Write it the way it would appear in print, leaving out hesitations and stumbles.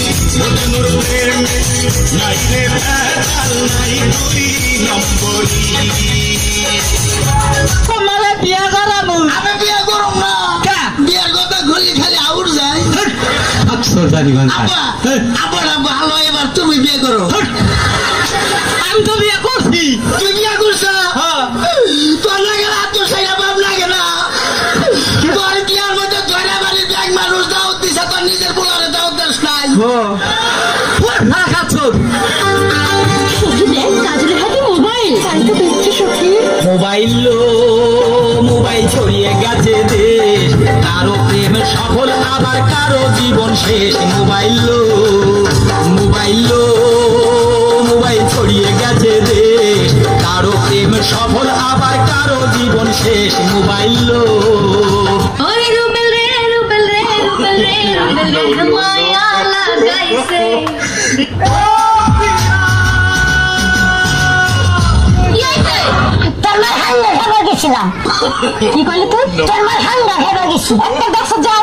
বোঝানোর প্রেমে নাই রে ভেজাল নাই দুই নম্বরী তোমারে বিয়া করামু আমি বিয়ে করব না বিয়ের কথা ঘুরলে খালি আউট যায় আকসর জানি গন আব্বা আবার ভালো এবার তুমি বিয়ে করো আমি তো বিয়া করছি তুমি বিয়ে করছো হ্যাঁ তোর লাগে না তোর সাইরা বাপ লাগে না তোর বিয়ার মধ্যে ধরে বাড়ির ব্যাগ মানুষ দাও দিছে তোর নিজের পোলারে দাও দেশ নাই না কাছর সখী দেখ কাজলের হাতে মোবাইল তাই তো দেখছি সখী মোবাইল ছড়িয়ে গেছে দেশ কারো প্রেম সফল আবার কারো জীবন শেষ মোবাইল ছড়িয়ে গেছে দেশ কারো প্রেম সফল আবার কারো জীবন শেষ মোবাইল ওরে রুবেল রে রুবেল রে রুবেল রে রুবেল রে মায়া লাগাইছে তোর মার হাঙ্গা খাবার গেছিলাম কি কইলি তুই তোর মার হাঙ্গা খাবার গেছি একটা দেখছ যা